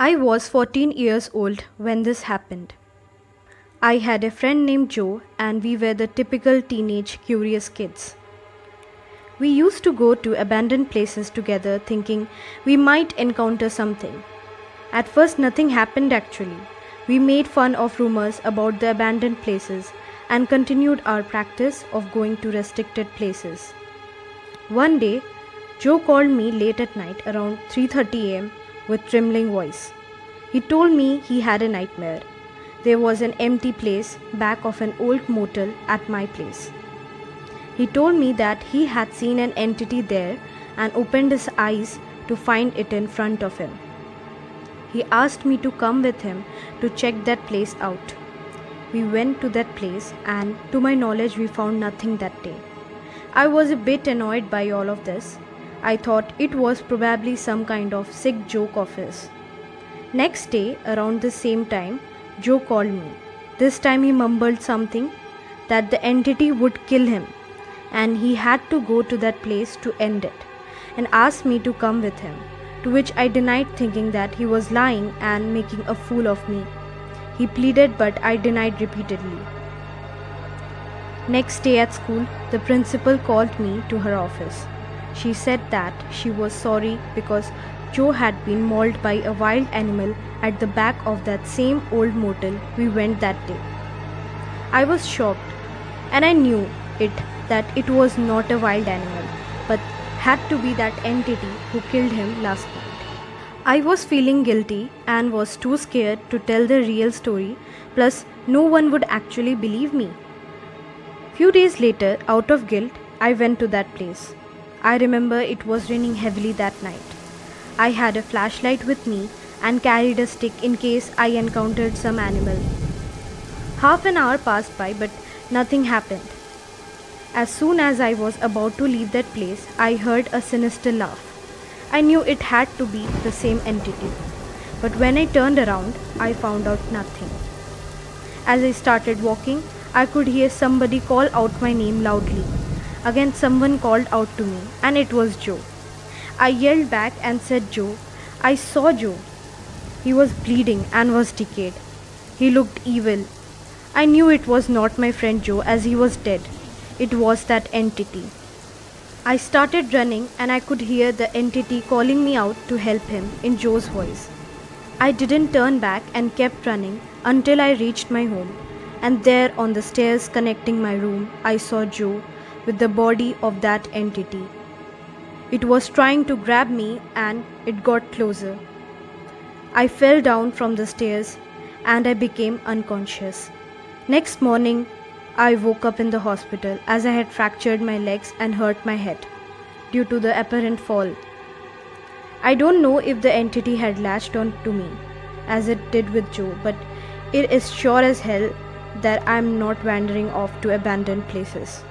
I was 14 years old when this happened. I had a friend named Joe, and we were the typical teenage curious kids. We used to go to abandoned places together thinking we might encounter something. At first, nothing happened actually. We made fun of rumors about the abandoned places and continued our practice of going to restricted places. One day, Joe called me late at night around 3:30 am with trembling voice. He told me he had a nightmare. There was an empty place back of an old motel at my place. He told me that he had seen an entity there and opened his eyes to find it in front of him. He asked me to come with him to check that place out. We went to that place, and to my knowledge, we found nothing that day. I was a bit annoyed by all of this. I thought it was probably some kind of sick joke of his. Next day, around the same time, Joe called me. This time he mumbled something that the entity would kill him and he had to go to that place to end it, and asked me to come with him, to which I denied, thinking that he was lying and making a fool of me. He pleaded, but I denied repeatedly. Next day at school, the principal called me to her office. She said that she was sorry because Joe had been mauled by a wild animal at the back of that same old motel we went that day. I was shocked, and I knew that it was not a wild animal, but had to be that entity who killed him last night. I was feeling guilty and was too scared to tell the real story, plus no one would actually believe me. Few days later, out of guilt, I went to that place. I remember it was raining heavily that night. I had a flashlight with me and carried a stick in case I encountered some animal. Half an hour passed by, but nothing happened. As soon as I was about to leave that place, I heard a sinister laugh. I knew it had to be the same entity, but when I turned around, I found out nothing. As I started walking, I could hear somebody call out my name loudly. Again, someone called out to me, and it was Joe. I yelled back and said, "Joe, I saw Joe." He was bleeding and was decayed. He looked evil. I knew it was not my friend Joe, as he was dead. It was that entity. I started running, and I could hear the entity calling me out to help him in Joe's voice. I didn't turn back and kept running until I reached my home, and there on the stairs connecting my room, I saw Joe with the body of that entity. It was trying to grab me, and it got closer. I fell down from the stairs and I became unconscious. Next morning, I woke up in the hospital as I had fractured my legs and hurt my head due to the apparent fall. I don't know if the entity had latched on to me as it did with Joe, but it is sure as hell that I am not wandering off to abandoned places.